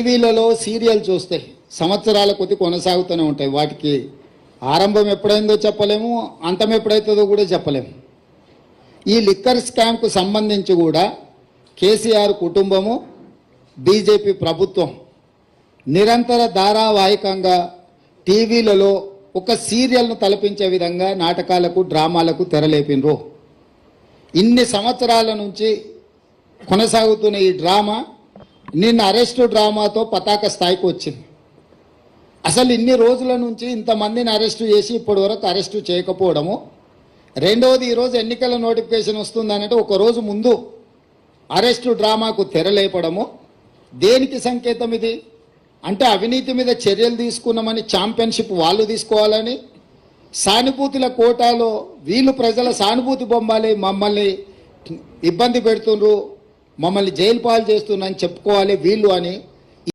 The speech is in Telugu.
టీవీలలో సీరియల్ చూస్తే సంవత్సరాల కొద్ది కొనసాగుతూనే ఉంటాయి. వాటికి ఆరంభం ఎప్పుడైందో చెప్పలేము, అంతం ఎప్పుడైతుందో కూడా చెప్పలేము. ఈ లిక్కర్ స్కామ్కు సంబంధించి కూడా కేసీఆర్ కుటుంబము, బీజేపీ ప్రభుత్వం నిరంతర ధారావాహికంగా టీవీలలో ఒక సీరియల్ను తలపించే విధంగా నాటకాలకు, డ్రామాలకు తెరలేపినరు. ఇన్ని సంవత్సరాల నుంచి కొనసాగుతున్న ఈ డ్రామా నిన్న అరెస్టు డ్రామాతో పతాక స్థాయికి వచ్చింది. అసలు ఇన్ని రోజుల నుంచి ఇంతమందిని అరెస్టు చేసి ఇప్పటి వరకు అరెస్టు చేయకపోవడము, రెండవది ఈరోజు ఎన్నికల నోటిఫికేషన్ వస్తుందనంటే ఒక రోజు ముందు అరెస్టు డ్రామాకు తెరలేపడము దేనికి సంకేతం ఇది? అంటే అవినీతి మీద చర్యలు తీసుకున్నామని ఛాంపియన్షిప్ వాళ్ళు తీసుకోవాలని, సానుభూతుల కోటాలో వీళ్ళు ప్రజల సానుభూతి బొమ్మాలి, మమ్మల్ని ఇబ్బంది పెడుతుండ్రు, మమ్మల్ని జైలు పాలు చేస్తున్నారని చెప్పుకోవాలి వీళ్ళు అని